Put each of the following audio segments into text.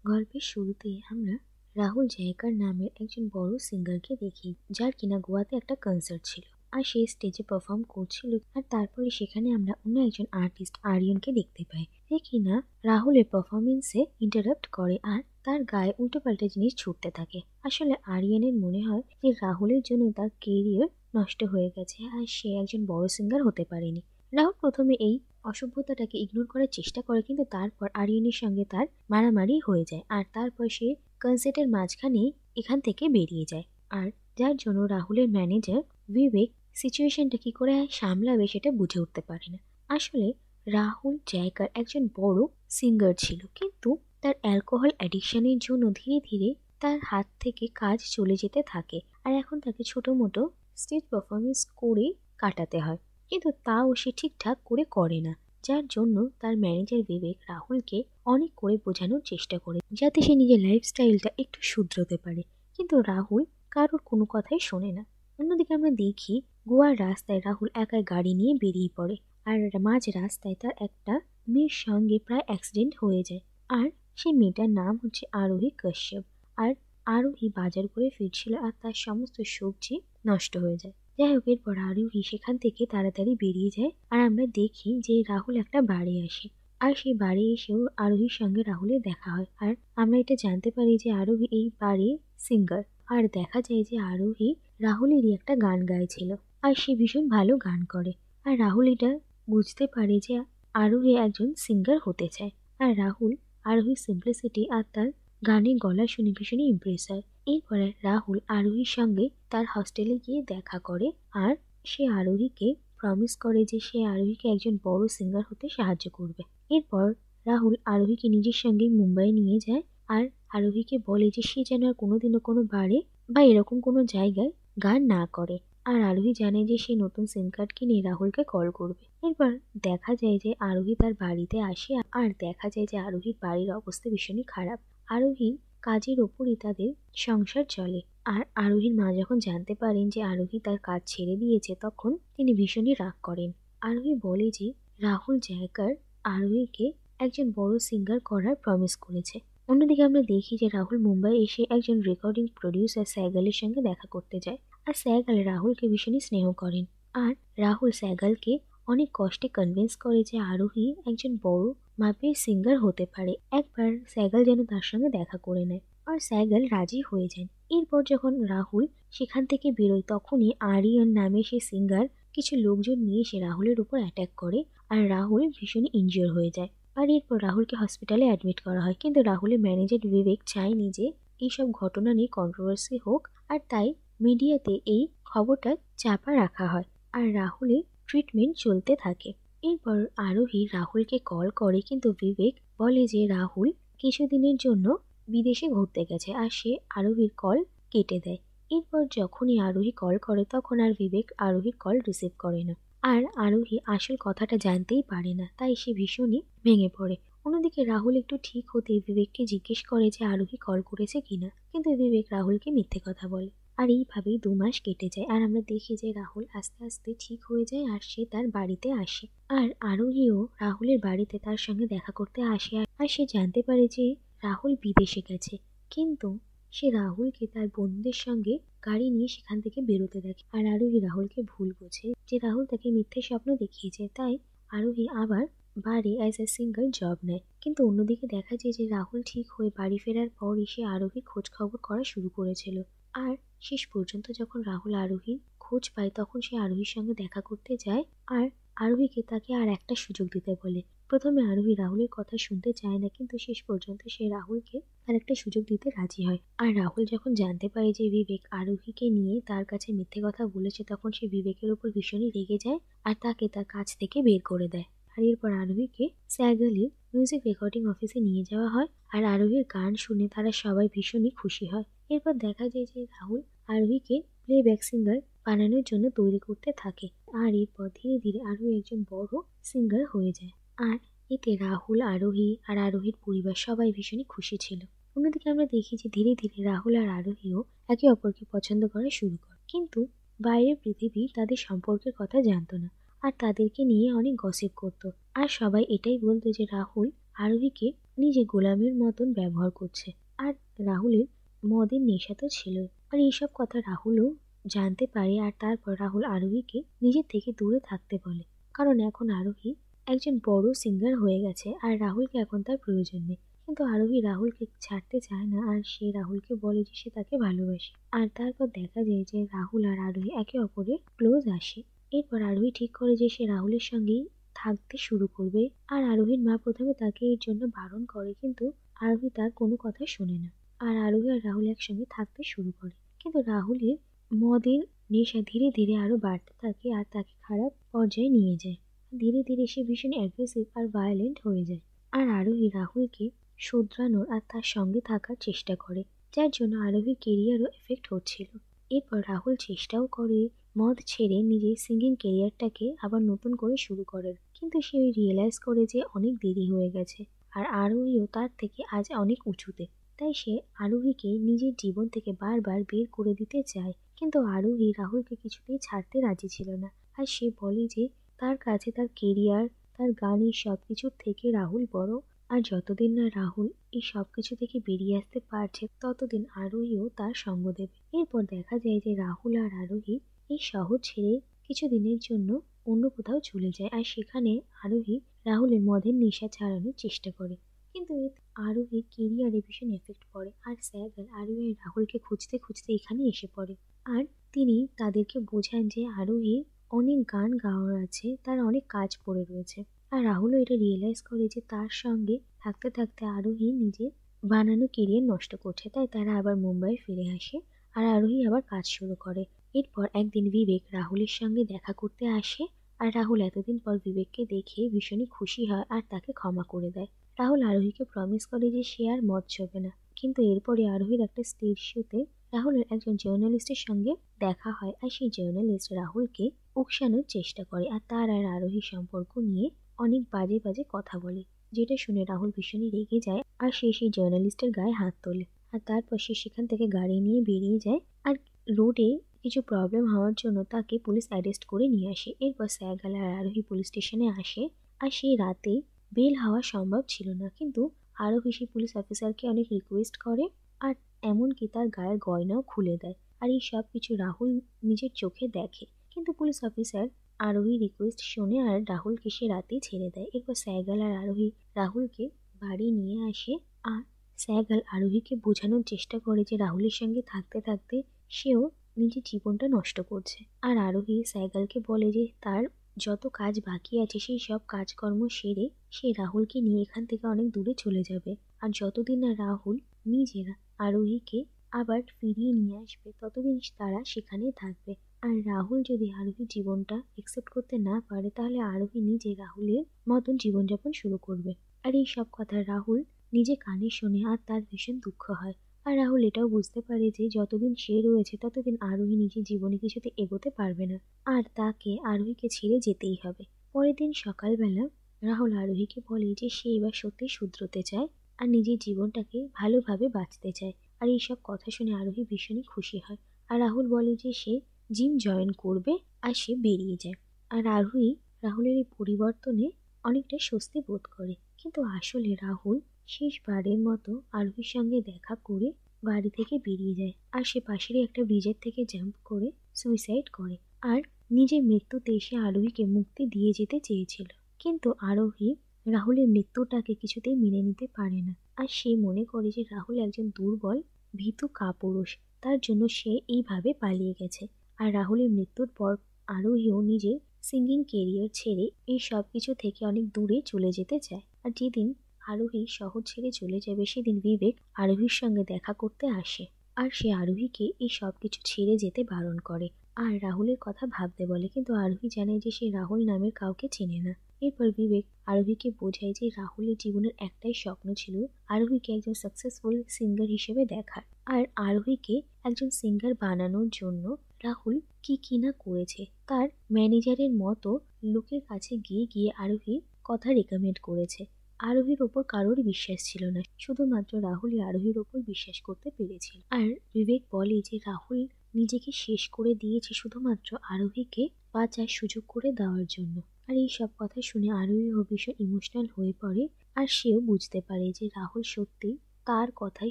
গল্পের শুরুতে আমরা রাহুল জয়কার নামের একজন বড় সিঙ্গারকে দেখি, যার কিনা গোয়াতে একটা কনসার্ট ছিল আর সে স্টেজে পারফর্ম করছিল। আর তারপরে সেখানে আমরা অন্য একজন আর্টিস্ট আরিয়ানকে দেখতে পাই, যে কিনা রাহুলের পারফরমেন্সে ইন্টারাপ্ট করে আর তার গায়ে উল্টোপাল্টা জিনিস ছুটতে থাকে। আসলে আরিয়ানের মনে হয় যে রাহুলের জন্য তার কেরিয়ার নষ্ট হয়ে গেছে আর সে একজন বড় সিঙ্গার হতে পারেনি। রাহুল প্রথমে এই অসভ্যতাটাকে ইগনোর করার চেষ্টা করে, কিন্তু তারপর আরিয়ানের সঙ্গে তার মারামারি হয়ে যায় আর তারপর সে কনসার্টের মাঝখানেই এখান থেকে বেরিয়ে যায়। আর যার জন্য রাহুলের ম্যানেজার বিবেক সিচুয়েশনটা কি করে সামলাবে সেটা বুঝে উঠতে পারে না। আসলে রাহুল জয়কার একজন বড় সিঙ্গার ছিল, কিন্তু তার অ্যালকোহল অ্যাডিকশনের জন্য ধীরে ধীরে তার হাত থেকে কাজ চলে যেতে থাকে আর এখন তাকে ছোট মোটো স্টেজ পারফরমেন্স করে কাটাতে হয়, কিন্তু তাও সে ঠিকঠাক করে না। যার জন্য তার ম্যানেজার বিবেক রাহুলকে অনেক করে বোঝানোর চেষ্টা করে যাতে সে নিজের লাইফস্টাইলটা একটু শুধরোতে পারে, কিন্তু রাহুল কারোর কোনো কথাই শোনে না। অন্যদিকে আমরা দেখি গোয়ার রাস্তায় রাহুল একাই গাড়ি নিয়ে বেরিয়ে পড়ে আর মাঝ রাস্তায় তার একটা মেয়ের সঙ্গে প্রায় অ্যাক্সিডেন্ট হয়ে যায়। আর সেই মেয়েটার নাম হচ্ছে আরোহী কাশ্যপ। আর আরোহী বাজার করে ফিরছিল আর তার সমস্ত সবজি নষ্ট হয়ে যায়। যাই হোক, এরপর আরোহী সেখান থেকে তাড়াতাড়ি বেরিয়ে যায় আর আমরা দেখি যে রাহুল একটা বাড়ি আসে আর সেই বাড়ি এসেও আরোহীর সঙ্গে রাহুলের দেখা হয়। আর আমরা এটা জানতে পারি যে আরোহী এই বাড়ির সিঙ্গার। আর দেখা যায় যে আরোহী রাহুলেরই একটা গান গাইছিল আর সে ভীষণ ভালো গান করে। আর রাহুল এটা বুঝতে পারে যে আরোহী একজন সিঙ্গার হতে চায়। আর রাহুল আরোহীর সিম্পলিসিটি আর তার গানের গলা শুনে ভীষণই ইমপ্রেস হয়। এরপরে রাহুল আরোহীর সঙ্গে তার হস্টেলে গিয়ে দেখা করে আর সে আরোহীকে প্রমিস করে যে সে আরোহীকে একজন বড় সিঙ্গার হতে সাহায্য করবে। এরপর রাহুল আরোহীকে নিজের সঙ্গে মুম্বাই নিয়ে যায় আর আরোহীকে বলে যে সে যেন আর কোনোদিনও কোনো বারে বা এরকম কোনো জায়গায় গান না করে। আর আরোহী জানে যে সে নতুন সিম কার্ড কিনে রাহুলকে কল করবে। এরপর দেখা যায় যে আরোহী তার বাড়িতে আসে আর দেখা যায় যে আরোহীর বাড়ির অবস্থা ভীষণই খারাপ। আরোহী কাজের ওপরই তাদের সংসার চলে। আর আরোহীর মা যখন জানতে পারেন যে আরোহী তার কাজ ছেড়ে দিয়েছে, তখন তিনি ভীষণই রাগ করেন। আরোহী বলে যে রাহুল জয়কার আরোহীকে একজন বড় সিঙ্গার করার প্রমিস করেছে। অন্যদিকে আমরা দেখি যে রাহুল মুম্বাই এসে একজন রেকর্ডিং প্রডিউসার স্যাগালের সঙ্গে দেখা করতে যায় আর স্যাগাল রাহুলকে ভীষণই স্নেহ করেন। আর রাহুল স্যাগালকে অনেক কষ্টে কনভিন্স করে যে আরোহী একজন বড় মাপের সিঙ্গার হতে পারে, একবার স্যাগাল যেন তার সঙ্গে দেখা করে নেয়। আর স্যাগাল রাজি হয়ে যান। এরপর যখন রাহুল সেখান থেকে বেরোয়, তখনই আরিয়ান নামে সে সিঙ্গার কিছু লোকজন নিয়ে এসে রাহুলের উপর অ্যাটাক করে আর রাহুল ভীষণই ইনজিওর হয়ে যায়। আর এরপর রাহুলকে হসপিটালে অ্যাডমিট করা হয়, কিন্তু রাহুলের ম্যানেজার বিবেক চায়নি যে এইসব ঘটনা নিয়ে কন্ট্রোভার্সি হোক, আর তাই মিডিয়াতে এই খবরটা চাপা রাখা হয় আর রাহুলের ট্রিটমেন্ট চলতে থাকে। এরপর আরোহী রাহুলকে কল করে, কিন্তু বিবেক বলে যে রাহুল কিছুদিনের জন্য বিদেশে ঘুরতে গেছে আর সে আরোহীর কল কেটে দেয়। এরপর যখনই আরোহী কল করে তখন আর বিবেক আরোহীর কল রিসিভ করে না আর আরোহী আসল কথাটা জানতেই পারে না, তাই সে ভীষণই ভেঙে পড়ে। অন্যদিকে রাহুল একটু ঠিক হতে বিবেককে জিজ্ঞেস করে যে আরোহী কল করেছে কিনা, কিন্তু বিবেক রাহুলকে মিথ্যে কথা বলে। আর এইভাবেই 2 মাস কেটে যায় আর আমরা দেখি যে রাহুল আস্তে আস্তে ঠিক হয়ে যায় আর সে তার বাড়িতে আসে। আর আরোহীও রাহুলের বাড়িতে তার সঙ্গে দেখা করতে আসে আর সে জানতে পারে যে রাহুল বিদেশে গেছে, কিন্তু সে রাহুলকে তার বন্ধুদের সঙ্গে গাড়ি নিয়ে সেখান থেকে বেরোতে দেখে। আর আরোহী রাহুলকে ভুল বোঝে যে রাহুল তাকে মিথ্যে স্বপ্ন দেখিয়েছে, তাই আরোহী আবার বাড়ি অ্যাজ এ সিঙ্গেল জব নেয়। কিন্তু অন্যদিকে দেখা যায় যে রাহুল ঠিক হয়ে বাড়ি ফেরার পরই সে আরোহীর খোঁজ খবর করা শুরু করেছিল। আর শেষ পর্যন্ত যখন রাহুল আরোহীর খোঁজ পায় তখন সে আরোহীর সঙ্গে দেখা করতে যায় আর আরোহীকে তাকে আর একটা সুযোগ দিতে বলে। প্রথমে আরোহী রাহুলের কথা শুনতে চায় না, কিন্তু শেষ পর্যন্ত সে রাহুলকে তার একটা সুযোগ দিতে রাজি হয়। আর রাহুল যখন জানতে পারে যে বিবেক আরোহীকে নিয়ে তার কাছে মিথ্যে কথা বলেছে, তখন সে বিবেকের উপর ভীষণই রেগে যায় আর তাকে তার কাছ থেকে বের করে দেয়। আর এরপর আরোহীকে স্যাগালের মিউজিক রেকর্ডিং অফিসে নিয়ে যাওয়া হয় আর আরোহীর গান শুনে তারা সবাই ভীষণই খুশি হয়। এরপর দেখা যায় যে রাহুল আরোহীকে প্লেব্যাক সিঙ্গার বানানোর জন্য তৈরি করতে থাকে আর এরপর ধীরে ধীরে আরোহী একজন বড় সিঙ্গার হয়ে যায়। আর এতে রাহুল, আরোহী আর আরোহীর পরিবার সবাই ভীষণই খুশি ছিল। অন্যদিকে আমরা দেখি যে ধীরে ধীরে রাহুল আর আরোহীও একে অপরকে পছন্দ করা শুরু করে, কিন্তু বাইরের পৃথিবী তাদের সম্পর্কের কথা জানতো না আর তাদেরকে নিয়ে অনেক গসিপ করত। আর সবাই এটাই বলতো যে রাহুল আরোহীকে নিজে গোলামের মতন ব্যবহার করছে। আর রাহুলের মদের নেশা তো ছিলই। আর এইসব কথা রাহুলও জানতে পারে। আর তারপর রাহুল আরোহীকে নিজের থেকে দূরে থাকতে বলে, কারণ এখন আরোহী একজন বড় সিঙ্গার হয়ে গেছে আর রাহুলকে এখন তার প্রয়োজন নেই। কিন্তু আরোহী রাহুলকে ছাড়তে চায় না আর সে রাহুলকে বলে যে সে তাকে ভালোবাসে। আর তারপর দেখা যায় যে রাহুল আর আরোহী একে অপরের ক্লোজ আসে। এরপর আরোহী ঠিক করে যে সে রাহুলের সঙ্গেই থাকতে শুরু করবে। আর আরোহীর মা প্রথমে তাকে এর জন্য বারণ করে, কিন্তু আরোহী তার কোনো কথা শোনে না। আর আরোহী আর রাহুল একসঙ্গে থাকতে শুরু করে। কিন্তু রাহুলের মদের নেশা ধীরে ধীরে আরো বাড়তে থাকে আর তাকে খারাপ পর্যায়ে নিয়ে যায়। ধীরে ধীরে সে ভীষণ অ্যাগ্রেসিভ আর ভায়োলেন্ট হয়ে যায়। আর আরোহী রাহুলকে শোধরানোর আর তার সঙ্গে থাকার চেষ্টা করে, যার জন্য আরোহীর কেরিয়ারও এফেক্ট হচ্ছিল। এরপর রাহুল চেষ্টাও করে মদ ছেড়ে নিজের সিঙ্গিং কেরিয়ারটাকে আবার নতুন করে শুরু করার, কিন্তু সে রিয়েলাইজ করে যে অনেক দেরি হয়ে গেছে আর আরোহীও তার থেকে আজ অনেক উঁচুতে। তাই সে আরোহীকে নিজের জীবন থেকে বারবার বের করে দিতে চায়, কিন্তু আরোহী রাহুলকে কিছুতেই ছাড়তে রাজি ছিল না। আর সে বলে যে তার কাছে তার কেরিয়ার, তার গানের সবকিছুর থেকে রাহুল বড়। আর যতদিন না রাহুল এই সবকিছু থেকে বেরিয়ে আসতে পারছে ততদিন আরোহীও তার সঙ্গ দেবে। এরপর দেখা যায় যে রাহুল আর আরোহী এই শহর ছেড়ে কিছুদিনের জন্য অন্য কোথাও চলে যায়। আর সেখানে আরোহী রাহুলের মদের নেশা ছাড়ানোর চেষ্টা করে, কিন্তু এতে আরোহীর কেরিয়ারে ভীষণ এফেক্ট পড়ে। আর স্যাগাল আরোহী আর রাহুলকে খুঁজতে খুঁজতে এখানে এসে পড়ে। আর তিনি তাদেরকে বোঝান যে আরোহীর অনেক গান গাওয়ার আছে, তার অনেক কাজ পড়ে রয়েছে। আর রাহুলও এটা রিয়েলাইজ করে যে তার সঙ্গে থাকতে থাকতে আরোহী নিজের বানানো কেরিয়ার নষ্ট করছে। তাই তারা আবার মুম্বাই ফিরে আসে আর আরোহী আবার কাজ শুরু করে। এরপর একদিন বিবেক রাহুলের সঙ্গে দেখা করতে আসে। আর রাহুল এতদিন পর বিবেককে দেখে ভীষণই খুশি হয় আর তাকে ক্ষমা করে দেয়। রাহুল আরোহীকে প্রমিস করে যে সে আর মদ ছোবে না। কিন্তু এরপরে আরোহীর একটা স্টেজ শোতে রাহুলের একজন জার্নালিস্টের সঙ্গে দেখা হয়। আর সেই জার্নালিস্ট রাহুলকে উকসানোর চেষ্টা করে আর তার আর আরোহী সম্পর্ক নিয়ে অনেক বাজে বাজে কথা বলে, যেটা শুনে রাহুল ভীষণই রেগে যায় আর সে সেই জার্নালিস্টের গায়ে হাত তোলে। আর তারপর সে সেখান থেকে গাড়ি নিয়ে বেরিয়ে যায়। আর রোডে কিছু প্রবলেম হওয়ার জন্য তাকে পুলিশ অ্যারেস্ট করে নিয়ে আসে। এরপর স্যাগাল আর আরোহী পুলিশ স্টেশনে আসে। আর সেই রাতে বেল হওয়া সম্ভব ছিল না, কিন্তু আরোহী সেই পুলিশ অফিসারকে অনেক রিকোয়েস্ট করে আর এমনকি তার গায়ের গয়নাও খুলে দেয়। আর এই সব কিছু রাহুল নিজের চোখে দেখে, কিন্তু পুলিশ অফিসার আরোহী রিকোয়েস্ট শোনে আর রাহুলকে সে রাতেই ছেড়ে দেয়। এরপর স্যাগাল আর আরোহী রাহুলকে বাড়ি নিয়ে আসে। আর স্যাগাল আরোহীকে বোঝানোর চেষ্টা করে যে রাহুলের সঙ্গে থাকতে থাকতে সেও নিজের জীবনটা নষ্ট করছে। আর আরোহী স্যাগালকে বলে যে তার যত কাজ বাকি আছে সেই সব কাজকর্ম সেরে সে রাহুলকে নিয়ে এখান থেকে অনেক দূরে চলে যাবে। আর যতদিন না রাহুল নিজেরা আরোহীকে আবার ফিরিয়ে নিয়ে আসবে ততদিন তারা সেখানেই থাকবে। আর রাহুল যদি আরোহীর জীবনটা একসেপ্ট করতে না পারে তাহলে আরোহী নিজে রাহুলের মতন জীবনযাপন শুরু করবে। আর এই সব কথা রাহুল নিজে কানে শোনে আর তার ভীষণ দুঃখ হয়। আর রাহুল এটাও বুঝতে পারে যে যতদিন সে রয়েছে ততদিন আরোহী নিজের জীবনে কিছুতে এগোতে পারবে না আর তাকে আরোহীকে ছেড়ে যেতেই হবে। পরের দিন সকালবেলা রাহুল আরোহীকে বলে যে সে এবার সত্যি শুধরোতে চায় আর নিজের জীবনটাকে ভালোভাবে বাঁচতে চায়। আর এইসব কথা শুনে আরোহী ভীষণই খুশি হয়। আর রাহুল বলে যে সে জিম জয়েন করবে আর সে বেরিয়ে যায়। আর আরোহী রাহুলের এই পরিবর্তনে অনেকটা স্বস্তি বোধ করে, কিন্তু আসলে রাহুল শেষবারের মতো আরোহীর সঙ্গে দেখা করে বাড়ি থেকে বেরিয়ে যায়। আর সে পাশেরই একটা ব্রিজের থেকে জাম্প করে সুইসাইড করে। আর নিজের মৃত্যুতে সে আরোহীকে মুক্তি দিয়ে যেতে চেয়েছিল, কিন্তু আরোহী রাহুলের মৃত্যুটাকে কিছুতেই মেনে নিতে পারে না। আর সে মনে করে যে রাহুল একজন দুর্বল ভীতু কাপুরুষ, তার জন্য সে এইভাবে পালিয়ে গেছে। আর রাহুলের মৃত্যুর পর আরোহীও নিজের সিঙ্গিং কেরিয়ার ছেড়ে এই সব কিছু থেকে অনেক দূরে চলে যেতে চায়। আর যেদিন আরোহী শহর ছেড়ে চলে যাবে সেদিন বিবেক আরোহীর সঙ্গে দেখা করতে আসে। আর সে আরোহীকে এই সব কিছু ছেড়ে যেতে বারণ করে আর রাহুলের কথা ভাবতে বলে, কিন্তু আরোহী জানে যে সে রাহুল নামের কাউকে চেনে না। এরপর বিবেক আরোহীকে বোঝায় যে রাহুলের জীবনের একটাই স্বপ্ন ছিল আরোহীকে একজন সাকসেসফুল সিঙ্গার হিসেবে দেখার। আর আরোহীকে একজন সিঙ্গার বানানোর জন্য রাহুল কি কি না করেছে। তার ম্যানেজারের মতো লোকের কাছে গিয়ে গিয়ে আরোহীর কথা রেকমেন্ড করেছে। আরোহীর ওপর কারোর বিশ্বাস ছিল না, শুধুমাত্র রাহুলই আরোহীর ওপর বিশ্বাস করতে পেরেছিল। আর বিবেক বলে যে রাহুল নিজেকে শেষ করে দিয়েছে শুধুমাত্র আরোহীকে বাঁচার সুযোগ করে দেওয়ার জন্য। আর এই সব কথা শুনে আরোহীও ভীষণ ইমোশনাল হয়ে পড়ে আর সেও বুঝতে পারে যে রাহুল সত্যি তার কথাই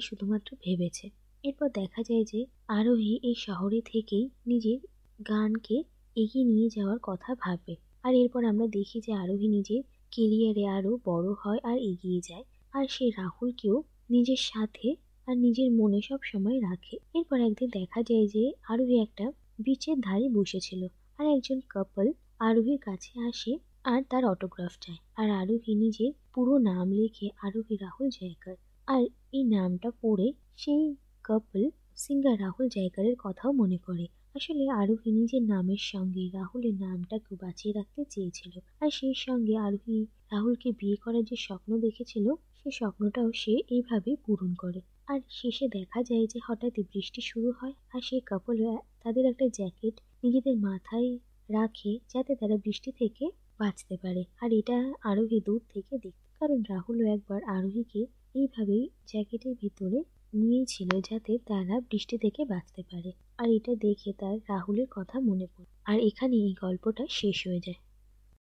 শুধুমাত্র ভেবেছে। এরপর দেখা যায় যে আরোহী এই শহরে থেকেই নিজের গানকে এগিয়ে নিয়ে যাওয়ার কথা ভাবে। আর এরপর আমরা দেখি যে আরোহী নিজের কেরিয়ারে আরো বড় হয় আর এগিয়ে যায়। আর সে রাহুলকেও নিজের সাথে আর নিজের মনে সব সময় রাখে। এরপর একদিন দেখা যায় যে আরোহী একটা বিচের ধারে বসেছিল আর একজন কাপল আরোহীর কাছে আসে আর তার অটোগ্রাফ চায়। আর আরোহী নিজের পুরো নাম লিখে আরোহী রাহুল জয়কার। আর এই নামটা পড়ে সেই কাপল সিঙ্গার রাহুল জয়কারের কথাও মনে করে। আসলে আরোহী নিজের নামের সঙ্গে রাহুলের নামটাকেও বাঁচিয়ে রাখতে চেয়েছিল। আর সেই সঙ্গে আরোহী রাহুলকে বিয়ে করার যে স্বপ্ন দেখেছিল সেই স্বপ্নটাও সে এইভাবে পূরণ করে। আর শেষে দেখা যায় যে হঠাৎই বৃষ্টি শুরু হয় আর সেই কাপল তাদের একটা জ্যাকেট নিজেদের মাথায় রাখে যাতে তারা বৃষ্টি থেকে বাঁচতে পারে। আর এটা আরোহী দূর থেকে দেখত, কারণ রাহুলও একবার আরোহীকে এইভাবেই জ্যাকেটের ভিতরে নিয়েছিল যাতে তারা বৃষ্টি থেকে বাঁচতে পারে। আর এটা দেখে তার রাহুলের কথা মনে পড়ে। আর এখানে এই গল্পটা শেষ হয়ে যায়।